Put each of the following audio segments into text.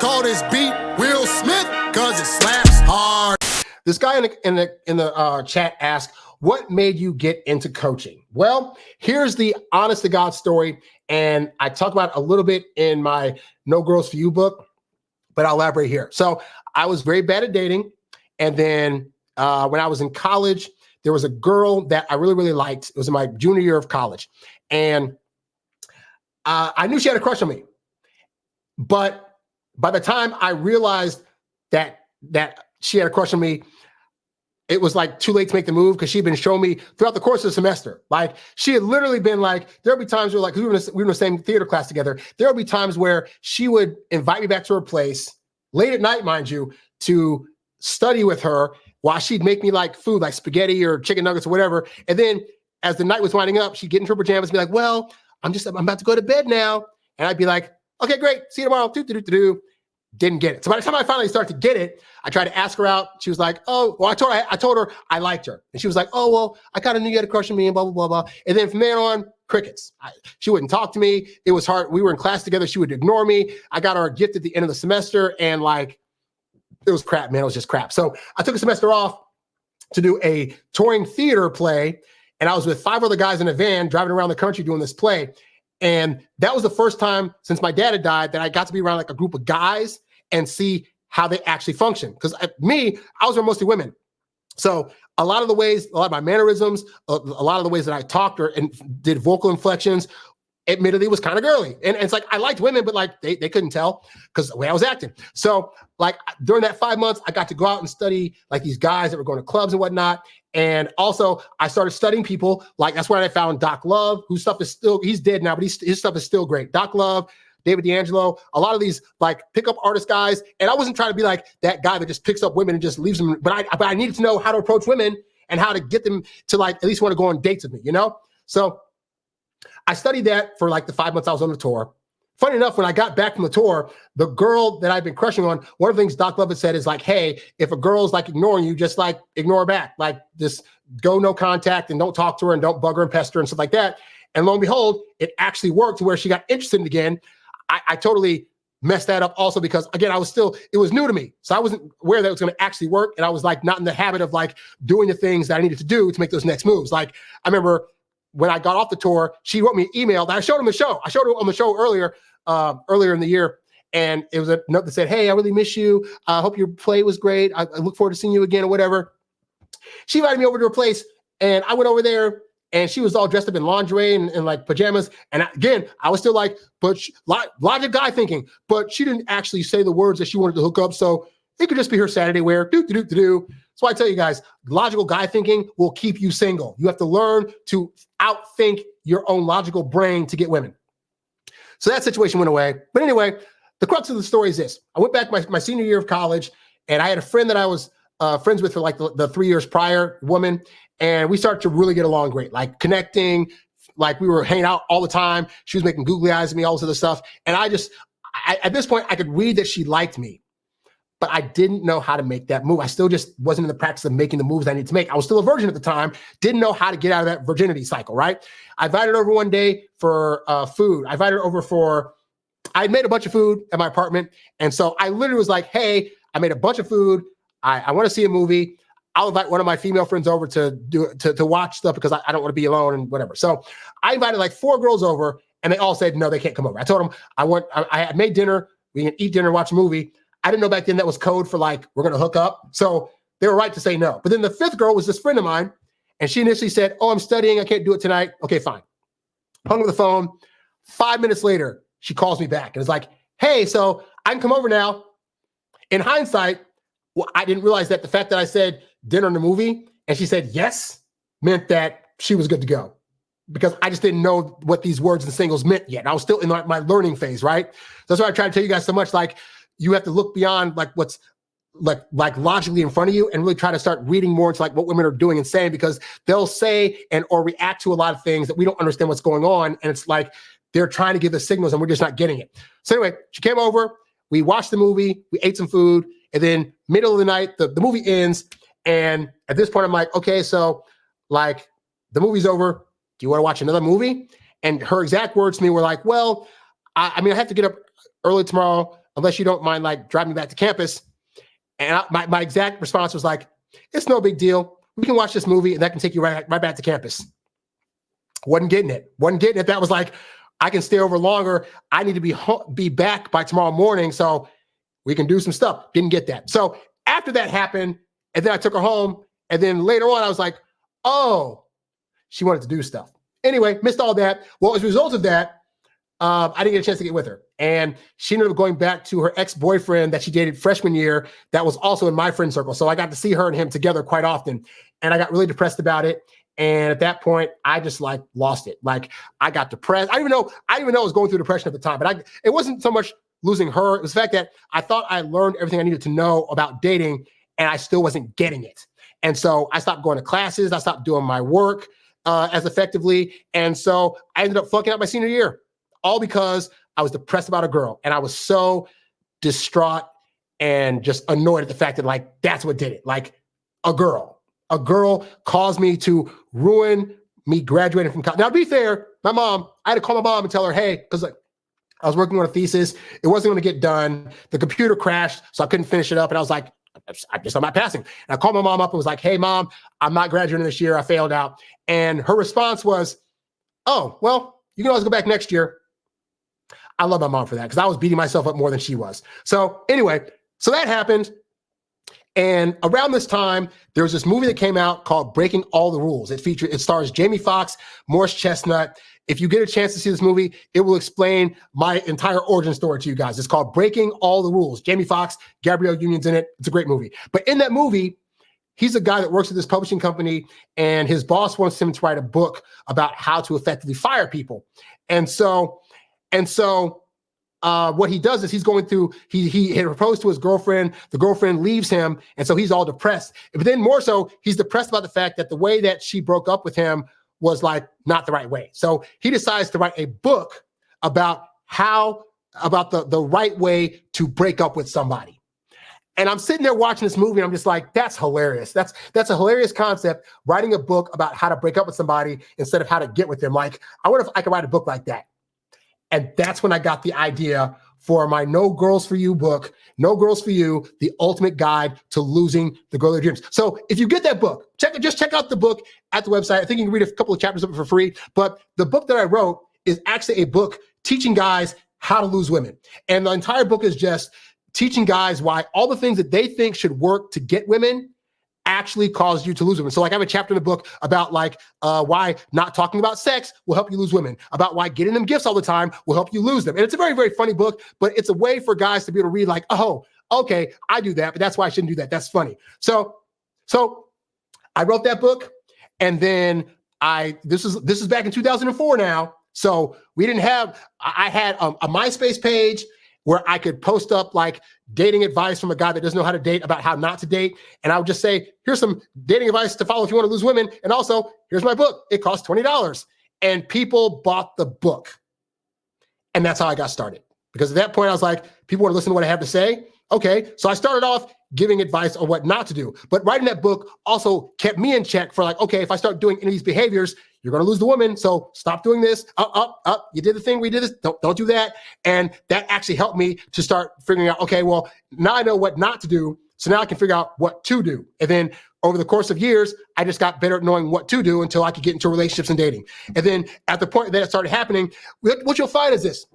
Call this beat Will Smith, cause it slaps hard. This guy in the chat asked, what made you get into coaching? Well, here's the honest to God story. And I talk about it a little bit in my No Girls For You book, but I'll elaborate here. So I was very bad at dating. And then when I was in college, there was a girl that I really, really liked. It was in my junior year of college. And I knew she had a crush on me. But by the time I realized that she had a crush on me, it was like too late to make the move because she'd been showing me throughout the course of the semester. Like she had literally been like, there'll be times where like, we were in the same theater class together. There'll be times where she would invite me back to her place late at night, mind you, to study with her while she'd make me like food, like spaghetti or chicken nuggets or whatever. And then as the night was winding up, she'd get into her pajamas and be like, well, I'm about to go to bed now. And I'd be like, okay, great. See you tomorrow. Didn't get it. So by the time I finally started to get it, I tried to ask her out. She was like, oh, well, I told her I liked her. And she was like, oh, well, I kind of knew you had a crush on me and blah, blah, blah, blah. And then from there on, crickets. She wouldn't talk to me. It was hard. We were in class together. She would ignore me. I got her a gift at the end of the semester and like, it was crap, man. It was just crap. So I took a semester off to do a touring theater play. And I was with 5 other guys in a van driving around the country doing this play. And that was the first time since my dad had died that I got to be around like a group of guys and see how they actually function. Because I was around mostly women. So a lot of my mannerisms, a lot of the ways that I talked and did vocal inflections, admittedly was kind of girly. And it's like, I liked women, but like they couldn't tell because the way I was acting. So like during that 5 months, I got to go out and study like these guys that were going to clubs and whatnot. And also I started studying people. Like that's where I found Doc Love, whose stuff is still, he's dead now, but his stuff is still great. Doc Love, David D'Angelo, a lot of these like pickup artist guys. And I wasn't trying to be like that guy that just picks up women and just leaves them. But I needed to know how to approach women and how to get them to like at least want to go on dates with me, you know? So I studied that for like the 5 months I was on the tour. Funny enough, when I got back from the tour, the girl that I've been crushing on, one of the things Doc Love had said is like, hey, if a girl's like ignoring you, just like ignore her back. Like just go no contact and don't talk to her and don't bug her and pester her and stuff like that. And lo and behold, it actually worked to where she got interested again. I totally messed that up also because again, it was new to me. So I wasn't aware that it was going to actually work. And I was like not in the habit of like doing the things that I needed to do to make those next moves. Like I remember when I got off the tour, she wrote me an email that I showed her on the show earlier in the year. And it was a note that said, hey, I really miss you. I hope your play was great. I look forward to seeing you again or whatever. She invited me over to her place and I went over there and she was all dressed up in lingerie and like pajamas. And again, I was still like, logic guy thinking, but she didn't actually say the words that she wanted to hook up. So it could just be her Saturday wear. So I tell you guys, logical guy thinking will keep you single. You have to learn to outthink your own logical brain to get women. So that situation went away. But anyway, the crux of the story is this. I went back my senior year of college and I had a friend that I was friends with for like the 3 years prior, woman. And we started to really get along great, like connecting, like we were hanging out all the time. She was making googly eyes at me, all this other stuff. And I at this point, I could read that she liked me, but I didn't know how to make that move. I still just wasn't in the practice of making the moves I needed to make. I was still a virgin at the time, didn't know how to get out of that virginity cycle, right? I invited her over one day for food. I invited her over I made a bunch of food at my apartment. And so I literally was like, hey, I made a bunch of food. I want to see a movie. I'll invite one of my female friends over to watch stuff because I don't want to be alone and whatever. So I invited like 4 girls over and they all said, no, they can't come over. I told them I had made dinner. We can eat dinner, watch a movie. I didn't know back then that was code for like, we're going to hook up. So they were right to say no. But then the 5th girl was this friend of mine. And she initially said, oh, I'm studying. I can't do it tonight. Okay, fine. Hung up the phone. 5 minutes later, she calls me back and is like, hey, so I can come over now. In hindsight, well, I didn't realize that the fact that I said dinner and a movie and she said yes meant that she was good to go because I just didn't know what these words and singles meant yet. I was still in my learning phase, right? That's why I try to tell you guys so much, like you have to look beyond like what's like logically in front of you and really try to start reading more into like what women are doing and saying because they'll say or react to a lot of things that we don't understand what's going on. And it's like they're trying to give us signals and we're just not getting it. So anyway, she came over, we watched the movie, we ate some food, and then middle of the night, the movie ends. And at this point, I'm like, okay, so like the movie's over. Do you want to watch another movie? And her exact words to me were like, well, I have to get up early tomorrow. unless you don't mind like driving me back to campus. And my exact response was like, it's no big deal. We can watch this movie and that can take you right back to campus. Wasn't getting it. That was like, I can stay over longer. I need to be back by tomorrow morning so we can do some stuff. Didn't get that. So after that happened, and then I took her home, and then later on I was like, oh, she wanted to do stuff. Anyway, missed all that. Well, as a result of that, I didn't get a chance to get with her. And she ended up going back to her ex-boyfriend that she dated freshman year that was also in my friend circle. So I got to see her and him together quite often. And I got really depressed about it. And at that point, I just like lost it. Like I got depressed. I didn't even know I was going through depression at the time. But it wasn't so much losing her. It was the fact that I thought I learned everything I needed to know about dating and I still wasn't getting it. And so I stopped going to classes. I stopped doing my work as effectively. And so I ended up fucking up my senior year, all because I was depressed about a girl. And I was so distraught and just annoyed at the fact that like, that's what did it. Like a girl caused me to ruin me graduating from college. Now, to be fair, my mom, I had to call my mom and tell her, hey, because like I was working on a thesis. It wasn't going to get done. The computer crashed, so I couldn't finish it up. And I was like, I'm not passing. And I called my mom up and was like, hey, Mom, I'm not graduating this year. I failed out. And her response was, oh, well, you can always go back next year. I love my mom for that because I was beating myself up more than she was. So anyway, so that happened. And around this time, there was this movie that came out called Breaking All the Rules. It stars Jamie Foxx, Morris Chestnut. If you get a chance to see this movie, it will explain my entire origin story to you guys. It's called Breaking All the Rules. Jamie Foxx, Gabrielle Union's in it. It's a great movie. But in that movie, he's a guy that works at this publishing company, and his boss wants him to write a book about how to effectively fire people. And so what he does is he's going through, he had proposed to his girlfriend, the girlfriend leaves him, and so he's all depressed. But then more so, he's depressed about the fact that the way that she broke up with him was like not the right way. So he decides to write a book about the right way to break up with somebody. And I'm sitting there watching this movie and I'm just like, that's hilarious. That's a hilarious concept, writing a book about how to break up with somebody instead of how to get with them. Like, I wonder if I could write a book like that. And that's when I got the idea for my No Girls For You book, No Girls For You, The Ultimate Guide to Losing the Girl of Your Dreams. So if you get that book, just check out the book at the website. I think you can read a couple of chapters of it for free. But the book that I wrote is actually a book teaching guys how to lose women. And the entire book is just teaching guys why all the things that they think should work to get women actually cause you to lose women. So like I have a chapter in the book about like why not talking about sex will help you lose women, about why getting them gifts all the time will help you lose them. And it's a very, very funny book, but it's a way for guys to be able to read like, oh, okay, I do that, but that's why I shouldn't do that. That's funny. So I wrote that book, and then this is back in 2004 now. So I had a MySpace page where I could post up like dating advice from a guy that doesn't know how to date about how not to date. And I would just say, here's some dating advice to follow if you want to lose women. And also, here's my book. It costs $20. And people bought the book. And that's how I got started. Because at that point, I was like, people want to listen to what I have to say. Okay. So I started off giving advice on what not to do. But writing that book also kept me in check for like, okay, if I start doing any of these behaviors, you're going to lose the woman. So stop doing this. Up. You did the thing. We did this. Don't do that. And that actually helped me to start figuring out, okay, well, now I know what not to do. So now I can figure out what to do. And then over the course of years, I just got better at knowing what to do until I could get into relationships and dating. And then at the point that it started happening, what you'll find is this.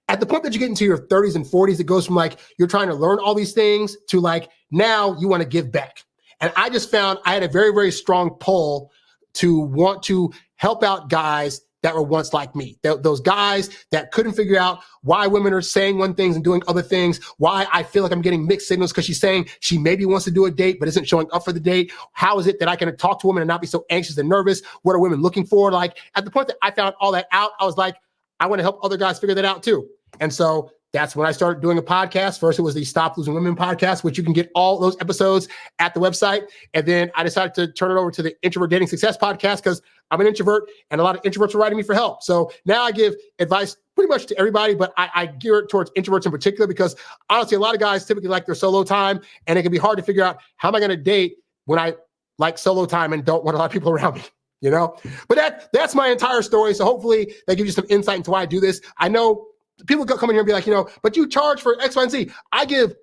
At the point that you get into your 30s and 40s, it goes from like, you're trying to learn all these things to like, now you want to give back. And I just found I had a very, very strong pull to want to help out guys that were once like me. Those guys that couldn't figure out why women are saying one thing and doing other things, why I feel like I'm getting mixed signals because she's saying she maybe wants to do a date but isn't showing up for the date. How is it that I can talk to women and not be so anxious and nervous? What are women looking for? Like at the point that I found all that out, I was like, I want to help other guys figure that out too. And so that's when I started doing a podcast. First, it was the Stop Losing Women podcast, which you can get all those episodes at the website. And then I decided to turn it over to the Introvert Dating Success podcast because I'm an introvert and a lot of introverts are writing me for help. So now I give advice pretty much to everybody, but I gear it towards introverts in particular because honestly, a lot of guys typically like their solo time and it can be hard to figure out how am I going to date when I like solo time and don't want a lot of people around me. You know, but that's my entire story. So hopefully that gives you some insight into why I do this. I know people come in here and be like, but you charge for X, Y, and Z. I give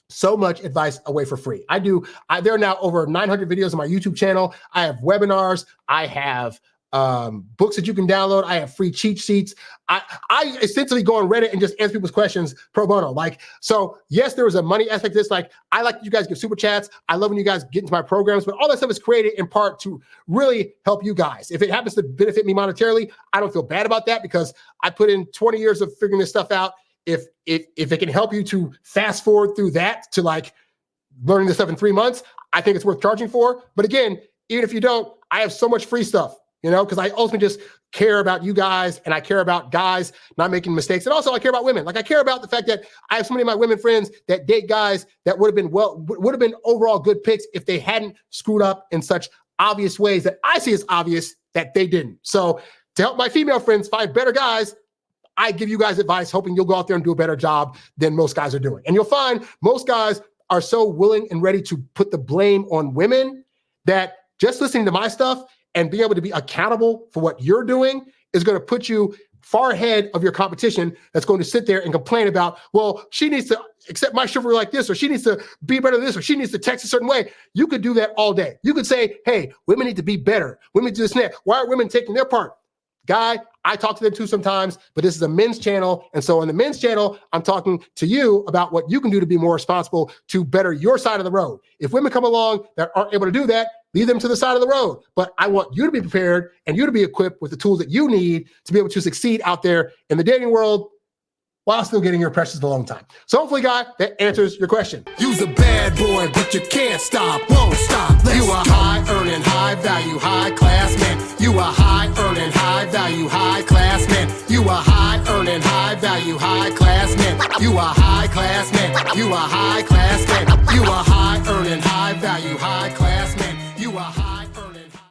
so much advice away for free. There are now over 900 videos on my YouTube channel. I have webinars. I have books that you can download. I have free cheat sheets. I essentially go on Reddit and just answer people's questions pro bono. So yes, there was a money aspect to this. I like you guys give super chats. I love when you guys get into my programs, but all that stuff is created in part to really help you guys. If it happens to benefit me monetarily, I don't feel bad about that because I put in 20 years of figuring this stuff out. If it can help you to fast forward through that to learning this stuff in 3 months, I think it's worth charging for. But again, even if you don't, I have so much free stuff. Because I ultimately just care about you guys and I care about guys not making mistakes. And also I care about women. I care about the fact that I have so many of my women friends that date guys that would have been overall good picks if they hadn't screwed up in such obvious ways that I see as obvious that they didn't. So to help my female friends find better guys, I give you guys advice, hoping you'll go out there and do a better job than most guys are doing. And you'll find most guys are so willing and ready to put the blame on women that just listening to my stuff and being able to be accountable for what you're doing is going to put you far ahead of your competition that's going to sit there and complain about, well, she needs to accept my chivalry like this, or she needs to be better than this, or she needs to text a certain way. You could do that all day. You could say, hey, women need to be better. Women do this and that. Why are women taking their part? Guy, I talk to them too sometimes, but this is a men's channel. And so on the men's channel, I'm talking to you about what you can do to be more responsible to better your side of the road. If women come along that aren't able to do that, lead them to the side of the road. But I want you to be prepared and you to be equipped with the tools that you need to be able to succeed out there in the dating world while still getting your precious alone time. So hopefully, Guy, that answers your question. You's a bad boy, but you can't stop, won't stop. You a high-earning, high-value, high-class man. You a high-earning, high-value, high-class man. You a high-earning, high-value, high-class man. You a high-class man. You a high-class man. You a high